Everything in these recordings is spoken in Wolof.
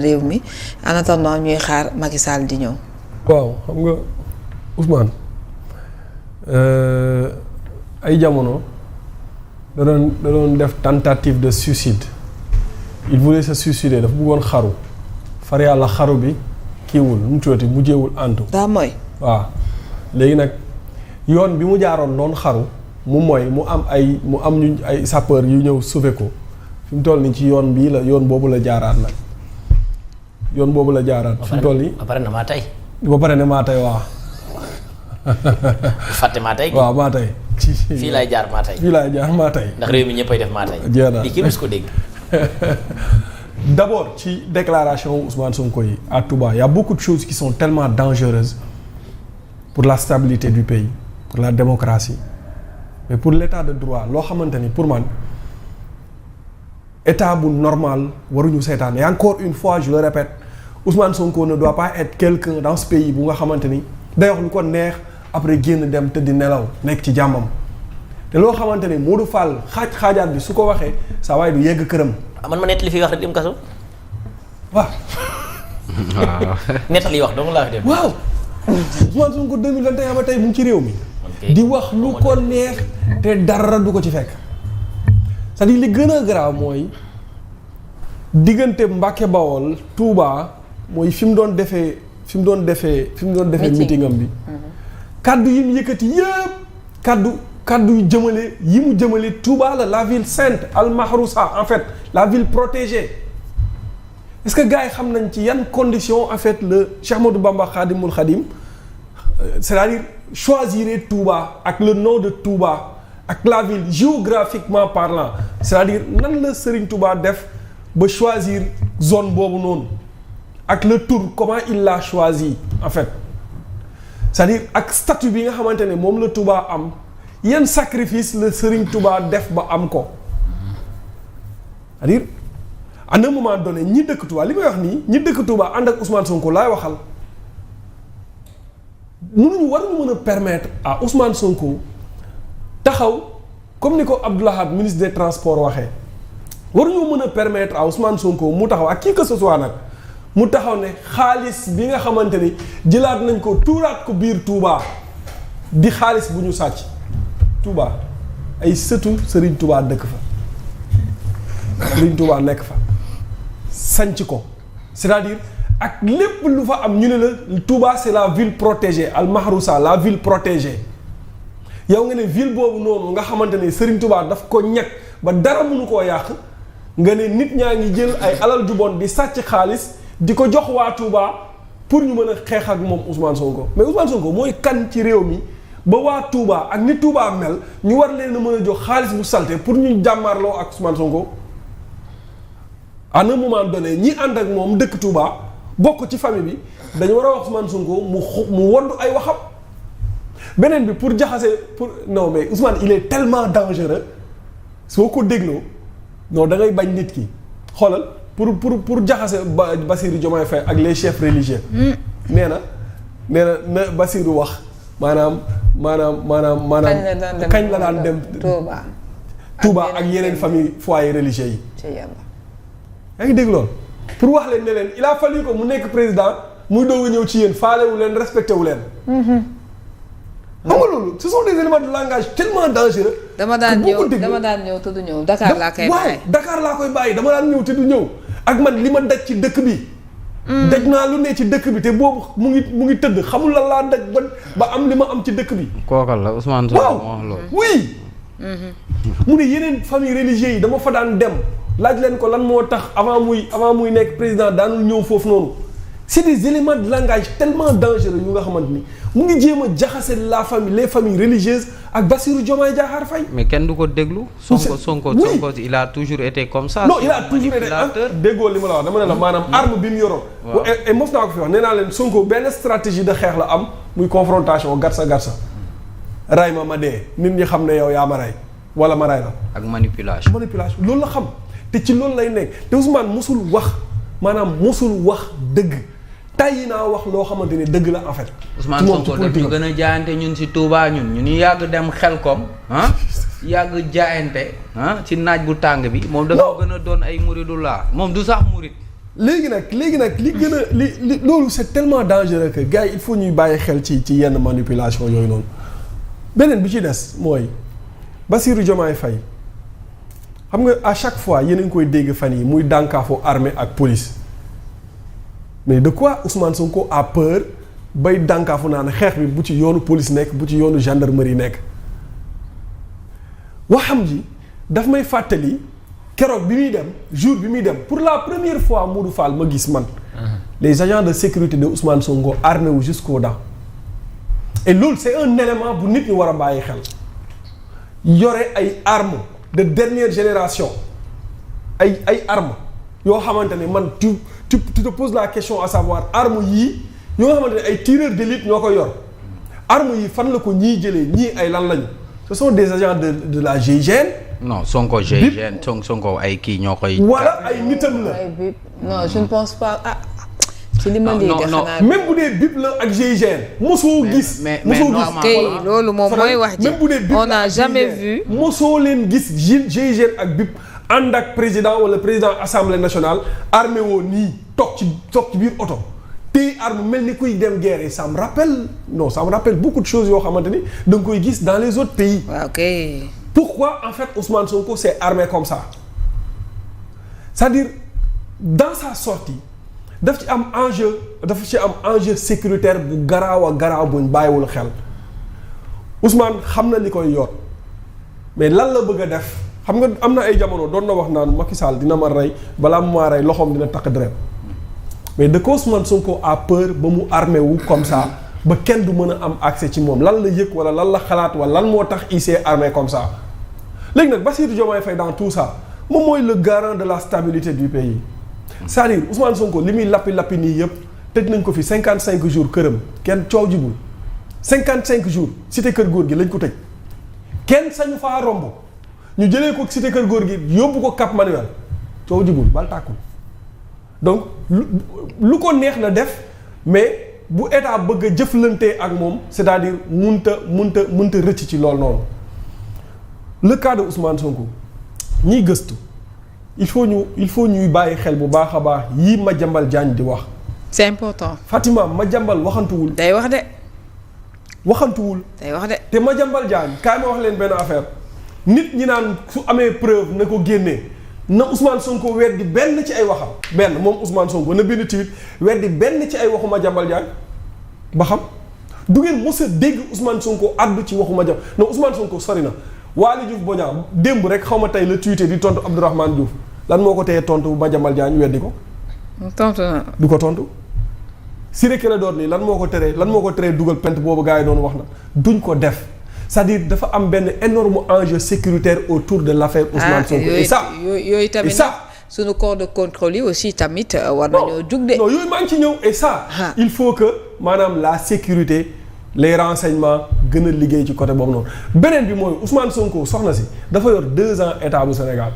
réew mi en attendant ñuy xaar Macky Sall di ñëw. waaw xam nga Ousmane ay jamono da doon def tentative de suicide il voulait se suicider dafa bëggoon xaru far yàlla xaru bi kiiwul nu mu tuddati mujjeewul antu. daa mooy. waaw léegi nag yoon bi mu jaaroon doon xaru mu mooy mu am ñu ay sapeur yu ñëw sauver ko fi mu toll nii ci yoon bii la yoon boobu la jaaraat nag yoon boobu la jaaraat. fi mu toll nii ba pare na maa tey. ba pare ne maa tey waaw. fàtte maa tey. waaw maa tey. fii laay jaar maa tey. fii laay jaar maa tey. ndax réew mi ñëppay def maa tey. jeex na di kii mos ko dégg. D'abord ci déclaration Ousmane Sonko yi à Touba y a beaucoup de choses qui sont tellement dangereuses pour la stabilité du pays pour la démocratie mais pour l'état de droit loo xamante ni pour man état bu normal waruñu seetaan et encore une fois je le répète Ousmane Sonko ne doit pas être quelqu'un dans ce pays bu nga xamante ni day wax lu ko neex après génn dem tëddi nelaw nekk ci jàmmam te loo xamante ni Modou Fall xaajaat bi su ko waxee saa waaye du yegg këram. man ma nettali fi wax rek dem kaso. waaw. waaw. nettali wax dong laa fi dem. waaw. Ousmane Sonko 2021 ba tey mu ngi ci réew mi. di wax lu ko neex te dara du ko ci fekk. c'est-à-dire li gën a garaaw mooy diggante Mbàkke Bawol Touba mooy fi mu doon defee meeting am bi. kaddu yi mu yëkkati yëpp kaddu yu jëmale yi mu jëmale Touba la ville sainte al mahrousa en fait la ville protégée est-ce que gars yi xam nañ ci yan conditions en fait le Cheikh Ahmadou Bamba Khadimul Khadim c'est-à-dire choisir Touba ak le nom de Touba ak la ville géographiquement parlant c'est-à-dire nan la Serigne Touba def ba choisir zone boobu noonu ak le tour comment il l'a choisi en fait c'est-à-dire ak statut bi nga xamante ne moom la Touba am yan sacrifice la Serigne Touba def ba am ko c'est-à-dire à un moment donné ñi dëkk Touba li may wax nii ñi dëkk Touba ànd ak Ousmane Sonko laay waxal waruñu mën a permettre à Ousmane Sonko taxaw comme ni ko Abdou Lahad ministre des transports waxee waruñu mën a permettre à Ousmane Sonko mu taxaw ak qui que ce soit nag mu taxaw ne xaalis bi nga xamante ni jëlaat nañ ko tuuraat ko biir Touba di xaalis bu ñu sàcc. Touba ay sëtu Serigne Touba dëkk fa Serigne Touba nekk fa sanc ko c'est-à-dire ak lépp lu fa am ñu ne la Touba c'est la ville protégée al mahrousa la ville protégée yow nga ne ville boobu noonu nga xamante ne Serigne Touba daf ko ñàkk ba dara mënu koo yàq nga ne nit ñaa ngi jël ay alal ju bon di sàcc xaalis di ko jox waa Touba pour ñu mën a xeex ak moom Ousmane Sonko mais Ousmane Sonko mooy kan ci réew mi. ba waa Touba ak ni Touba mel ñu war leen a mën a jox xaalis bu salte pour ñu jàmmarloo ak Ousmane Sonko à un moment donné ñi ànd ak moom dëkk Touba bokk ci famille bi dañu war a wax Ousmane Sonko mu wondu ay waxam beneen bi pour jaxase pour non mais Ousmane il est tellement dangereux soo ko dégloo non da ngay bañ nit ki xoolal pour jaxase Bassirou Diomaye Faye ak les chefs religieux. nee na Bassirou wax. maanaam kañ la daan dem Touba ak yeneen famille foyer religieux yi yaa ngi dégg loolu pour wax leen ne leen il a fallu que mu nekk président muy doog a ñëw ci yéen faalewu leen respecté wu leen xam nga loolu ce sont des éléments de langage tellement dangereux dama daan ñëw te du ñëw Dakar laa koy bàyyi waaw Dakar laa koy bàyyi dama daan ñëw te du ñëw ak man li ma daj ci dëkk bi daj naa lu ne ci dëkk bi te boobu mu ngi tëdd xamul la laa daj ba am li ma am ci dëkk bi. kookal la Ousmane Sonko waaw oui. mu ne yeneen famille religieux yi dama fa daan dem laaj leen ko lan moo tax avant muy nekk président daanul ñëw foofu noonu c'est des éléments de langage tellement dangereux yu nga xamante ni mu ngi jéem a jaxase les familles religieuses ak Bassirou Diomaye Diakhar Faye. mais kenn du ko déglu. Sonko il a toujours été comme ça. non il a toujours été déggoo li ma la wax dama ne la maanaam arme bi mu yoroon. waaw et mos naa ko fi wax nee naa leen Sonko benn stratégie de xeex la am muy confrontation garsa ray ma dee nit ñi xam ne yow yaa ma rey wala ma rey la. ak manipulation loolu la xam te ci loolu lay nekk te Ousmane mosul wax dëgg. tàyyi naa wax loo xamante ne dëgg la en fait. Ousmane Sonko daf ñu gën a jaayante ñun si Touba ñun ñu yàgg dem Xelkom yàgg jaayante ci naaj bu tàng bi moom dafa gën a doon ay muridullah moom du sax murid léegi nag li gën a li loolu c'est tellement dangereux que gars yi il faut ñuy bàyyi xel ci yenn manipulation yooyu noonu beneen bi ci des mooy Bassirou Diomaye Faye xam nga à chaque fois yéen a ngi koy dégg fan yi muy dànkaafu armée ak police mais de quoi Ousmane Sonko a peur bay dànkaafu naan xeex bi bu ci yoonu police nekk bu ci yoonu gendarmerie nekk waxam ji daf may fàttali keroog bi muy dem jour bi muy dem pour la première fois Modou Fall ma gis man les agents de sécurité de Ousmane Sonko armés wu jusqu'aux dents et loolu c'est un élément bu nit ñi war a bàyyi xel yore ay armes de dernière génération ay armes yoo xamante ne man tu te poses la question à savoir armes yii yoo xamante ne ay tireurs d'élite ñoo ko yor armes yi fan la ko ñii jëlee ñii ay lan lañu ce sont des agents de la GIGN. non Sonko GIGN Sonko ay kii ñoo koy. wala ay nitam la. non je ne pense pas ci li ma dégg xanaa même bu dee BIP la ak GIGN. mosoo gis mosoo gis kay loolu moom mooy wax ji. même bu dee BIP on n'a jamais vu. mosoo leen gis GIGN ak BIP ànd ak président wala président assemblée nationale armé woo nii toog ci biir oto. tey arme mel ni kuy dem guerre et ça me rappelle beaucoup de choses yoo xamante ni da nga koy gis dans les autres pays. waaw ok. Pourquoi en fait Ousmane Sonko s'est armé comme ça c'est-à-dire dans sa sortie daf ci am enjeu sécuritaire bu garaaw buñ bàyyiwul xel Ousmane xam na li koy yor mais lan la bëgg a def xam nga am na ay jamono doon na wax naan Macky Sall dina ma rey balaa mu maa rey loxoom dina takk dërëm mais de ko Ousmane Sonko a peur ba mu armé wu comme ça ba kenn du mën a am accès ci moom lan la yëg wala lan la xalaat wala lan moo tax il s'est armé comme ça léegi nag Bassirou Diomaye Faye dans tout ça moom mooy le garant de la stabilité du pays c'est-à-dire Ousmane Sonko li muy lappi nii yëpp tëj nañ ko fi 55 jours këram kenn coow jibul 55 jours cité kër góor gi lañ ko tëj kenn sañu faa romb ñu jëlee ko cité kër góor gi yóbbu ko Cap Manuel coow jibul bal tàkkul donc lu ko neex na def mais bu état bëgg a jëflante ak moom c'est-à-dire munta rëcc ci loolu noonu le cas de Ousmane Sonko ñiy gëstu il faut ñuy bàyyi xel bu baax a baax yii Madiambal Diagne di wax. c'est important. Fatima Madiambal waxantuwul. day wax de. te Madiambal Diagne kaay ma wax leen benn affaire nit ñi naan su amee preuve na ko génnee na Ousmane Sonko weddi benn ci ay waxam benn moom Ousmane Sonko na benn tweet weddi benn ci ay waxu Madiambal Diagne ba xam du ngeen mës a dégg Ousmane Sonko addu ci waxu Madiambal non Ousmane Sonko sori na Waly Diouf Bodiang démb rek xaw ma tey la tweeté di tontu Abdourahmane Diouf lan moo ko teye tontu Madiambal Diagne weddi ko. tontu na du ko tontu. Ciré Clédor Ly lan moo ko teree dugal plainte boobu gars yi doon wax na duñ ko def c'est-à-dire dafa am benn énorme enjeu sécuritaire autour de l'affaire Ousmane Sonko. et ça yooyu tamit nag suñu corps de contrôle yi aussi tamit war nañoo jug de. non yooyu maa ngi ci ñëw et ça. il faut que maanaam la sécurité les renseignements gën a liggéey ci côté boobu noonu beneen bi mooy Ousmane Sonko soxna si dafa yor 2 ans état bu Sénégal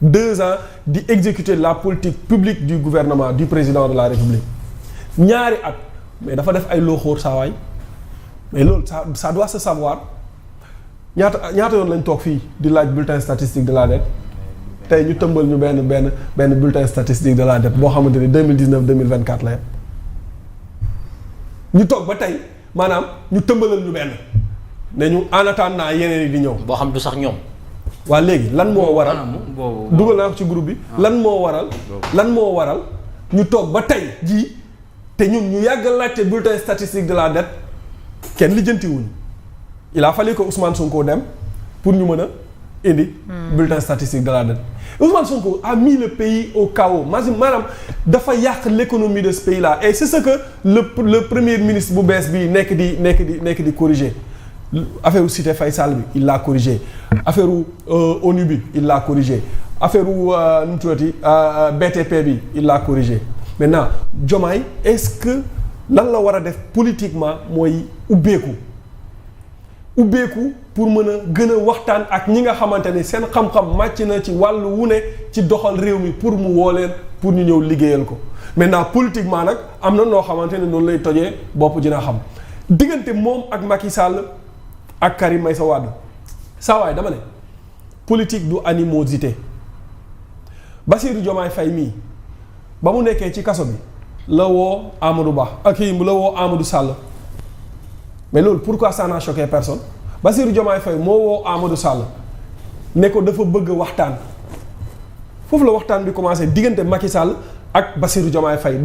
2 ans di exécuter la politique publique du gouvernement du président de la République ñaari at mais dafa def ay looxóor saawaay mais loolu ça doit se savoir ñaata yoon lañ toog fii di laaj bulletin statistique de la dette tey ñu tëmbal ñu benn bulletin statistique de la dette boo xamante ni 2019 2024 la yem ñu toog ba tey maanaam ñu tëmbalal ñu benn ne ñu en attendant yeneen yi di ñëw. boo xam du sax ñoom. waa léegi lan moo waral dugal naa ko ci groupe bi. lan moo waral ñu toog ba tey jii te ñun ñu yàgg laajte bulletin statistique de la dette kenn lijjantiwuñ il a fallu que Ousmane Sonko dem pour ñu mën a indi. bulletin statistique de la dette. Ousmane Sonko a mis le pays au chaos maanaam dafa yàq l'économie de ce pays là et c'est ce que le premier ministre bu bees bi nekk di corriger affaire u Cité Faysal bi il l'a corrigé affaire u ONU bi il l'a corrigé affaire u nu mu tuddati BTP bi il l'a corrigé maintenant Diomaye est-ce que lan la war a def politiquement mooy ubbeeku pour mën a gën a waxtaan ak ñi nga xamante ni seen xam-xam màcc na ci wàllu wu ne ci doxal réew mi pour mu woo leen pour ñu ñëw liggéeyal ko maintenant politiquement nag am na noo xamante ne noonu lay tojee bopp dina xam diggante moom ak Macky Sall ak Karim Meïssa Wade saa waay dama ne politique du animosité Bassirou Diomaye Faye mii ba mu nekkee ci kaso bi la woo Amadou Ba ak kii la woo Amadou Sall mais loolu pourquoi ça n'a choqué personne Bassirou Diomaye Faye moo woo Amadou Sall ne ko dafa bëgg waxtaan foofu la waxtaan bi commencé diggante Macky Sall ak Bassirou Diomaye Faye.